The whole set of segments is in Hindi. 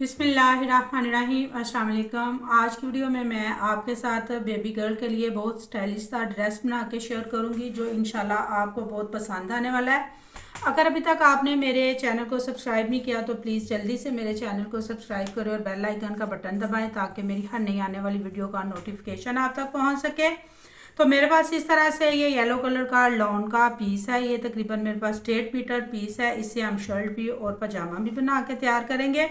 बिस्मिल्लाहिर्रहमानिर्रहीम। अस्सलाम वालेकुम। आज की वीडियो में मैं आपके साथ बेबी गर्ल के लिए बहुत स्टाइलिश सा ड्रेस बना के शेयर करूंगी जो इंशाल्लाह आपको बहुत पसंद आने वाला है। अगर अभी तक आपने मेरे चैनल को सब्सक्राइब नहीं किया तो प्लीज़ जल्दी से मेरे चैनल को सब्सक्राइब करें और बेल आइकन का बटन दबाएं ताकि मेरी हर नई आने वाली वीडियो का नोटिफिकेशन आप तक पहुँच सके। तो मेरे पास इस तरह से ये येलो कलर का लॉन का पीस है। ये तकरीबन मेरे पास 1.5 मीटर पीस है। इससे हम शर्ट भी और पजामा भी बना के तैयार करेंगे।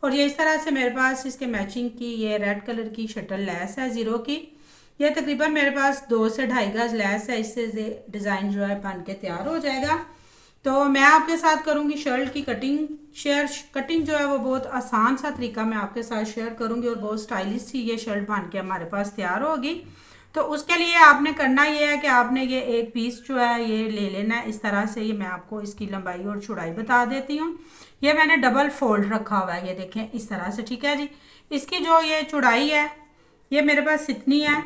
और ये इस तरह से मेरे पास इसके मैचिंग की ये रेड कलर की शटल लैस है ज़ीरो की। ये तकरीबन मेरे पास 2 से 2.5 गज लैस है। इससे डिज़ाइन जो है बन के तैयार हो जाएगा। तो मैं आपके साथ करूंगी शर्ट की कटिंग शेयर। कटिंग जो है वो बहुत आसान सा तरीका मैं आपके साथ शेयर करूंगी और बहुत स्टाइलिश सी ये शर्ट बन के हमारे पास तैयार होगी। तो उसके लिए आपने करना ये है कि आपने ये एक पीस जो है ये ले लेना है इस तरह से। ये मैं आपको इसकी लंबाई और चौड़ाई बता देती हूँ। ये मैंने डबल फोल्ड रखा हुआ है, ये देखें इस तरह से, ठीक है जी। इसकी जो ये चौड़ाई है ये मेरे पास इतनी है।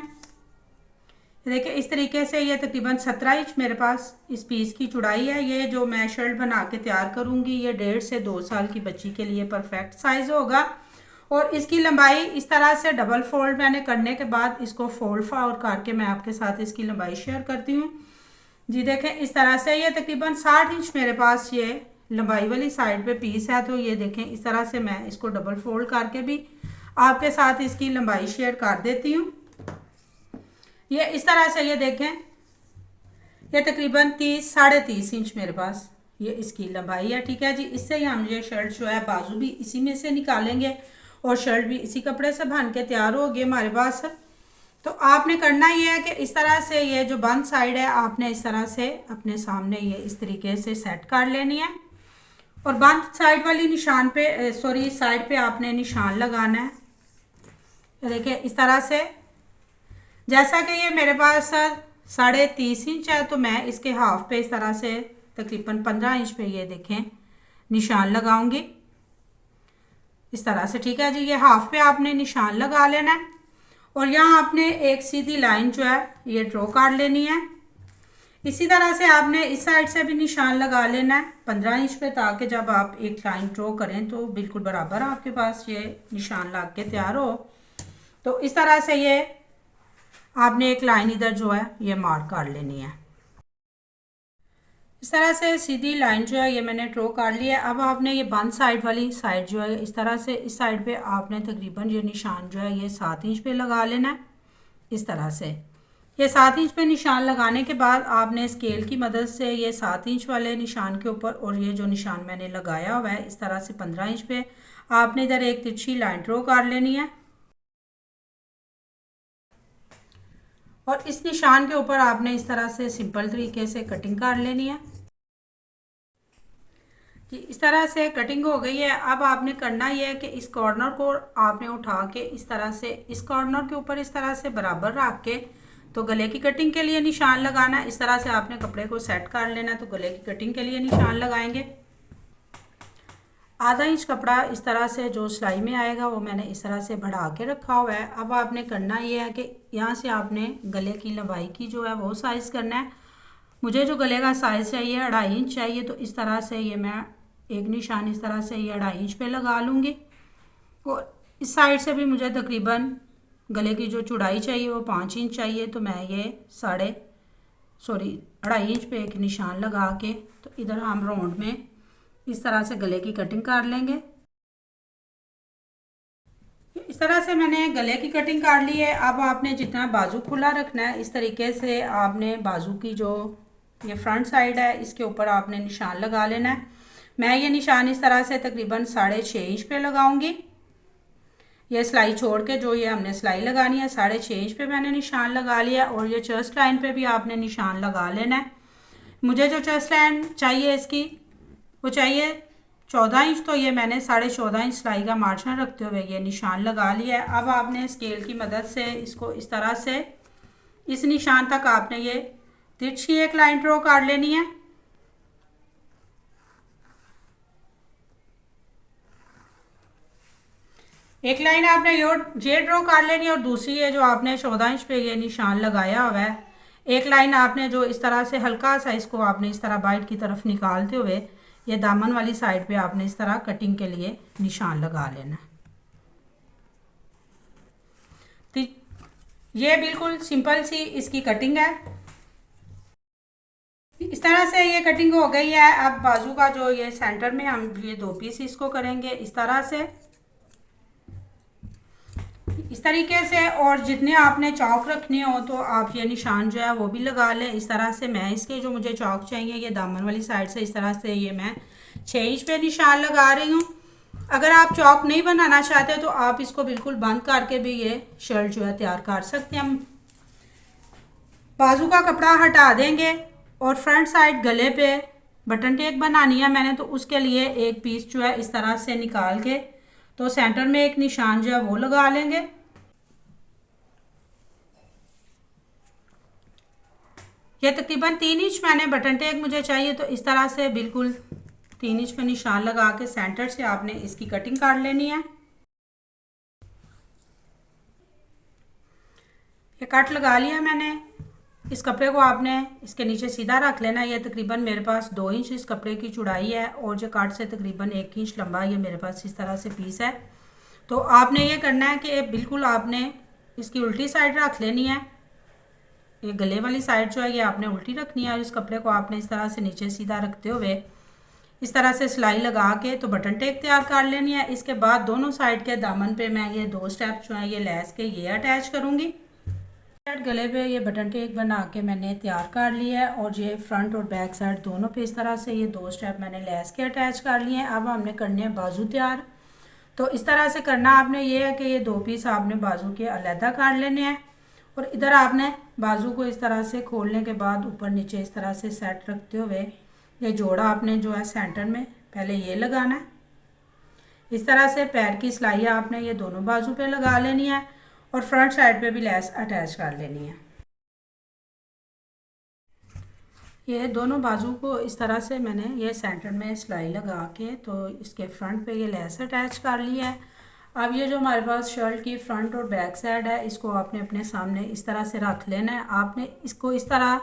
देखिए इस तरीके से ये तकरीबन 17 इंच मेरे पास इस पीस की चौड़ाई है। ये जो मैं शर्ट बना के तैयार करूँगी ये 1.5 से 2 साल की बच्ची के लिए परफेक्ट साइज़ होगा। और इसकी लंबाई इस तरह से डबल फोल्ड मैंने करने के बाद इसको फोल्ड फॉर करके मैं आपके साथ इसकी लंबाई शेयर करती हूँ जी। देखें इस तरह से ये तकरीबन 60 इंच मेरे पास ये लंबाई वाली साइड पे पीस है। तो ये देखें इस तरह से मैं इसको डबल फोल्ड करके भी आपके साथ इसकी लंबाई शेयर कर देती हूँ। ये इस तरह से ये देखें ये तकरीबन 30-30.5 इंच मेरे पास ये इसकी लंबाई है, ठीक है जी। इससे ही हम ये शर्ट जो है बाजू भी इसी में से निकालेंगे और शर्ट भी इसी कपड़े से बन के तैयार होगी हमारे पास। तो आपने करना ये है कि इस तरह से ये जो बंद साइड है आपने इस तरह से अपने सामने ये इस तरीके से सेट कर लेनी है। और बंद साइड वाली निशान पे साइड पे आपने निशान लगाना है। देखिए इस तरह से, जैसा कि ये मेरे पास 30.5 इंच है तो मैं इसके हाफ पे इस तरह से तकरीबन 15 इंच पे ये देखें निशान लगाऊंगी इस तरह से, ठीक है जी। ये हाफ पे आपने निशान लगा लेना है और यहाँ आपने एक सीधी लाइन जो है ये ड्रॉ कर लेनी है। इसी तरह से आपने इस साइड से भी निशान लगा लेना है 15 इंच पे, ताकि जब आप एक लाइन ड्रॉ करें तो बिल्कुल बराबर आपके पास ये निशान लग के तैयार हो। तो इस तरह से ये आपने एक लाइन इधर जो है ये मार्क कर लेनी है। इस तरह से सीधी लाइन जो है ये मैंने ड्रॉ कर लिया है। अब आपने ये बंद साइड वाली साइड जो है इस तरह से इस साइड पे आपने तकरीबन ये निशान जो है ये 7 इंच पे लगा लेना है इस तरह से। ये 7 इंच पे निशान लगाने के बाद आपने स्केल की मदद से ये 7 इंच वाले निशान के ऊपर और ये जो निशान मैंने लगाया हुआ है इस तरह से 15 इंच पे आपने इधर एक तिरछी लाइन ड्रॉ कर लेनी है। और इस निशान के ऊपर आपने इस तरह से सिंपल तरीके से कटिंग कर लेनी है जी। इस तरह से कटिंग हो गई है। अब आपने करना यह है कि इस कॉर्नर को आपने उठा के इस तरह से इस कॉर्नर के ऊपर इस तरह से बराबर रख के तो गले की कटिंग के लिए निशान लगाना है। इस तरह से आपने कपड़े को सेट कर लेना है। तो गले की कटिंग के लिए निशान लगाएंगे। आधा इंच कपड़ा इस तरह से जो सिलाई में आएगा वो मैंने इस तरह से बढ़ा के रखा हुआ है। अब आपने करना ये है कि यहाँ से आपने गले की लंबाई की जो है वो साइज़ करना है। मुझे जो गले का साइज़ चाहिए 2.5 इंच चाहिए। तो इस तरह से ये मैं एक निशान इस तरह से ये 2.5 इंच पे लगा लूँगी। और इस साइड से भी मुझे तकरीबन गले की जो चौड़ाई चाहिए वो 5 इंच चाहिए। तो मैं ये 2.5 इंच पे एक निशान लगा के तो इधर हम राउंड में इस तरह से गले की कटिंग कर लेंगे। इस तरह से मैंने गले की कटिंग कर ली है। अब आपने जितना बाजू खुला रखना है इस तरीके से आपने बाजू की जो ये फ्रंट साइड है इसके ऊपर आपने निशान लगा लेना है। मैं ये निशान इस तरह से तकरीबन 6.5 इंच पे लगाऊंगी। ये सिलाई छोड़ के जो ये हमने सिलाई लगानी है 6.5 इंच पे मैंने निशान लगा लिया। और ये चेस्ट लाइन पे भी आपने निशान लगा लेना है। मुझे जो चेस्ट लाइन चाहिए इसकी वो चाहिए 14 इंच। तो ये मैंने 14.5 इंच सिलाई का मार्जिन रखते हुए ये निशान लगा लिया है। अब आपने स्केल की मदद से इसको इस तरह से इस निशान तक आपने ये तिरछी एक लाइन ड्रॉ कर लेनी है। एक लाइन आपने ये ड्रॉ कर लेनी है और दूसरी है जो आपने 14 इंच पे ये निशान लगाया हुआ है एक लाइन आपने जो इस तरह से हल्का सा इसको आपने इस तरह बाइट की तरफ निकालते हुए ये दामन वाली साइड पे आपने इस तरह कटिंग के लिए निशान लगा लेना। तो ये बिल्कुल सिंपल सी इसकी कटिंग है। इस तरह से ये कटिंग हो गई है। अब बाजू का जो ये सेंटर में हम ये 2 पीस इसको करेंगे इस तरह से, इस तरीके से। और जितने आपने चौक रखने हो तो आप ये निशान जो है वो भी लगा लें इस तरह से। मैं इसके जो मुझे चौक चाहिए ये दामन वाली साइड से इस तरह से ये मैं 6 इंच पे निशान लगा रही हूँ। अगर आप चौक नहीं बनाना चाहते तो आप इसको बिल्कुल बंद करके भी ये शर्ट जो है तैयार कर सकते हैं। हम बाजू का कपड़ा हटा देंगे और फ्रंट साइड गले पे बटन टेक बनानी है मैंने, तो उसके लिए एक पीस जो है इस तरह से निकाल के तो सेंटर में एक निशान जो है वो लगा लेंगे। ये तकरीबन 3 इंच मैंने बटन टेक मुझे चाहिए, तो इस तरह से बिल्कुल 3 इंच पे निशान लगा के सेंटर से आपने इसकी कटिंग काट लेनी है। ये कट लगा लिया मैंने। इस कपड़े को आपने इसके नीचे सीधा रख लेना। ये तकरीबन मेरे पास 2 इंच इस कपड़े की चौड़ाई है और जो काट से तकरीबन 1 इंच लंबा ये मेरे पास इस तरह से पीस है। तो आपने ये करना है कि बिल्कुल आपने इसकी उल्टी साइड रख लेनी है। ये गले वाली साइड जो है ये आपने उल्टी रखनी है और इस कपड़े को आपने इस तरह से नीचे सीधा रखते हुए इस तरह से सिलाई लगा के तो बटन टेक तैयार कर लेनी है। इसके बाद दोनों साइड के दामन पे मैं ये 2 स्टेप जो है ये लेस के ये अटैच करूँगी। गले पे ये बटन टेक बना के मैंने तैयार कर लिया है और ये फ्रंट और बैक साइड दोनों पे इस तरह से ये 2 स्टेप मैंने लेस के अटैच कर लिए हैं। अब हमने करने हैं बाजू तैयार। तो इस तरह से करना आपने ये है कि ये 2 पीस आपने बाजू के अलहदा काट लेने हैं और इधर आपने बाजू को इस तरह से खोलने के बाद ऊपर नीचे इस तरह से सेट रखते हुए ये जोड़ा आपने जो है सेंटर में पहले ये लगाना है। इस तरह से पैर की सिलाई आपने ये दोनों बाजू पे लगा लेनी है और फ्रंट साइड पे भी लेस अटैच कर लेनी है। ये दोनों बाजू को इस तरह से मैंने ये सेंटर में सिलाई लगा के तो इसके फ्रंट पे ये लेस अटैच कर लिया है। अब ये जो हमारे पास शर्ट की फ्रंट और बैक साइड है इसको आपने अपने सामने इस तरह से रख लेना है। आपने इसको इस तरह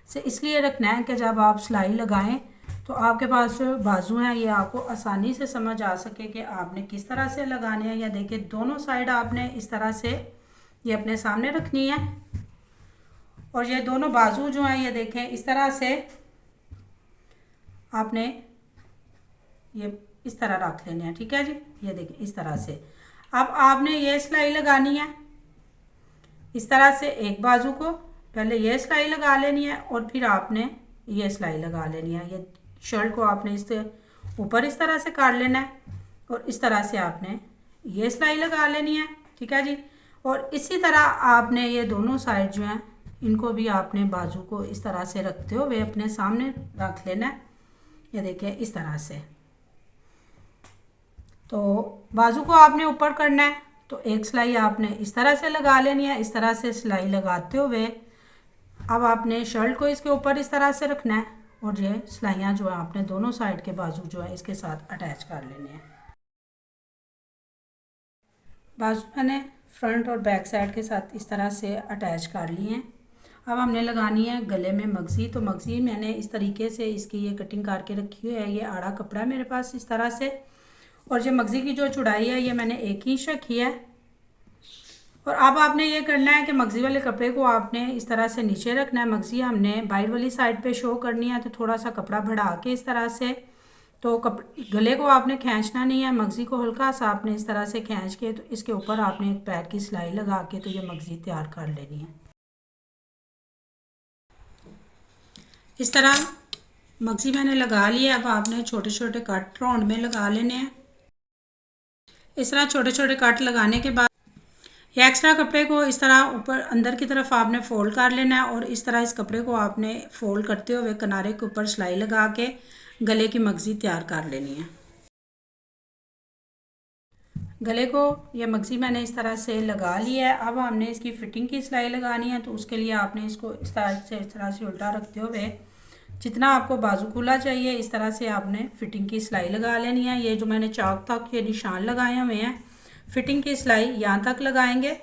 से इसलिए रखना है कि जब आप सिलाई लगाएं तो आपके पास जो बाजू हैं ये आपको आसानी से समझ आ सके कि आपने किस तरह से लगाने हैं। या देखिए दोनों साइड आपने इस तरह से ये अपने सामने रखनी है और ये दोनों बाजू जो हैं ये देखें इस तरह से आपने ये इस तरह रख लेने हैं। ठीक है जी, ये देखिए इस तरह से। अब आपने ये सिलाई लगानी है इस तरह से। एक बाजू को पहले ये सिलाई लगा लेनी है और फिर आपने ये सिलाई लगा लेनी है। ये शर्ट को आपने इससे ऊपर इस तरह से काट लेना है और इस तरह से आपने ये सिलाई लगा लेनी है। ठीक है जी, और इसी तरह आपने ये दोनों साइड जो हैं इनको भी आपने बाजू को इस तरह से रखते हुए अपने सामने रख लेना है। ये देखिए इस तरह से। तो बाजू को आपने ऊपर करना है तो एक सिलाई आपने इस तरह से लगा लेनी है। इस तरह से सिलाई लगाते हुए अब आपने शर्ट को इसके ऊपर इस तरह से रखना है और ये सिलाइयाँ जो है आपने दोनों साइड के बाजू जो है इसके साथ अटैच कर लेने हैं। बाजू मैंने फ्रंट और बैक साइड के साथ इस तरह से अटैच कर लिए हैं। अब हमने लगानी है गले में मगजी। तो मगजी मैंने इस तरीके से इसकी ये कटिंग करके रखी हुई है। ये आड़ा कपड़ा मेरे पास इस तरह से और ये मगजी की जो चौड़ाई है ये मैंने 1 इंच रखी है। और अब आपने ये करना है कि मगजी वाले कपड़े को आपने इस तरह से नीचे रखना है। मगजी हमने बाहर वाली साइड पे शो करनी है तो थोड़ा सा कपड़ा बढ़ा के इस तरह से तो गले को आपने खींचना नहीं है। मगजी को हल्का सा आपने इस तरह से खींच के तो इसके ऊपर आपने एक पैर की सिलाई लगा के तो ये मगजी तैयार कर लेनी है। इस तरह मगजी मैंने लगा लिया। अब आपने छोटे छोटे कट राउंड में लगा लेने हैं। इस तरह छोटे छोटे कट लगाने के बाद ये एक्स्ट्रा कपड़े को इस तरह ऊपर अंदर की तरफ आपने फोल्ड कर लेना है और इस तरह इस कपड़े को आपने फोल्ड करते हुए किनारे के ऊपर सिलाई लगा के गले की मगजी तैयार कर लेनी है। गले को ये मगजी मैंने इस तरह से लगा लिया है। अब हमने इसकी फिटिंग की सिलाई लगानी है तो उसके लिए आपने इसको इस तरह से उल्टा रखते हुए जितना आपको बाजू खुला चाहिए इस तरह से आपने फिटिंग की सिलाई लगा लेनी है। ये जो मैंने चाक तक ये निशान लगाए हुए हैं फिटिंग की सिलाई यहाँ तक लगाएंगे।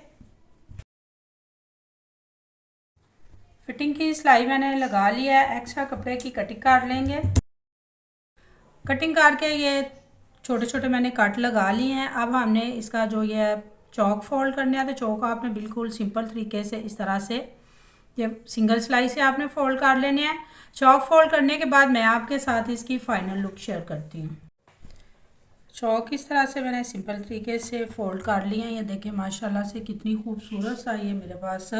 फिटिंग की सिलाई मैंने लगा लिया है। एक्स्ट्रा कपड़े की कटिंग काट लेंगे। कटिंग करके ये छोटे छोटे मैंने कट लगा लिए हैं। अब हमने इसका जो ये चौक फोल्ड करने है, तो चौक आपने बिल्कुल सिंपल तरीके से इस तरह से ये सिंगल सिलाई से आपने फोल्ड कर लेने हैं। चौक फोल्ड करने के बाद मैं आपके साथ इसकी फाइनल लुक शेयर करती हूँ। चौक इस तरह से मैंने सिंपल तरीके से फोल्ड कर लिया है। ये देखें माशाल्लाह से कितनी खूबसूरत सा ये मेरे पास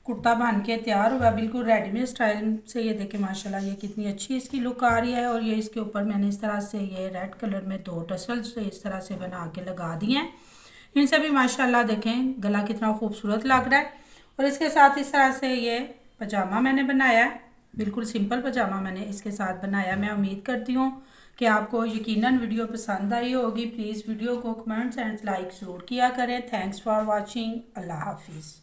कुर्ता बन के तैयार हुआ, बिल्कुल रेडीमेड स्टाइल से। ये देखें माशाल्लाह ये कितनी अच्छी इसकी लुक आ रही है। और ये इसके ऊपर मैंने इस तरह से ये रेड कलर में 2 टसल्स इस तरह से बना के लगा दिए हैं। इनसे भी माशाल्लाह देखें गला कितना खूबसूरत लग रहा है। और इसके साथ इस तरह से ये पजामा मैंने बनाया है, बिल्कुल सिंपल पजामा मैंने इसके साथ बनाया। मैं उम्मीद करती हूँ कि आपको यकीनन वीडियो पसंद आई होगी। प्लीज़ वीडियो को कमेंट्स एंड लाइक ज़रूर किया करें। Thanks for watching. अल्लाह हाफिज़।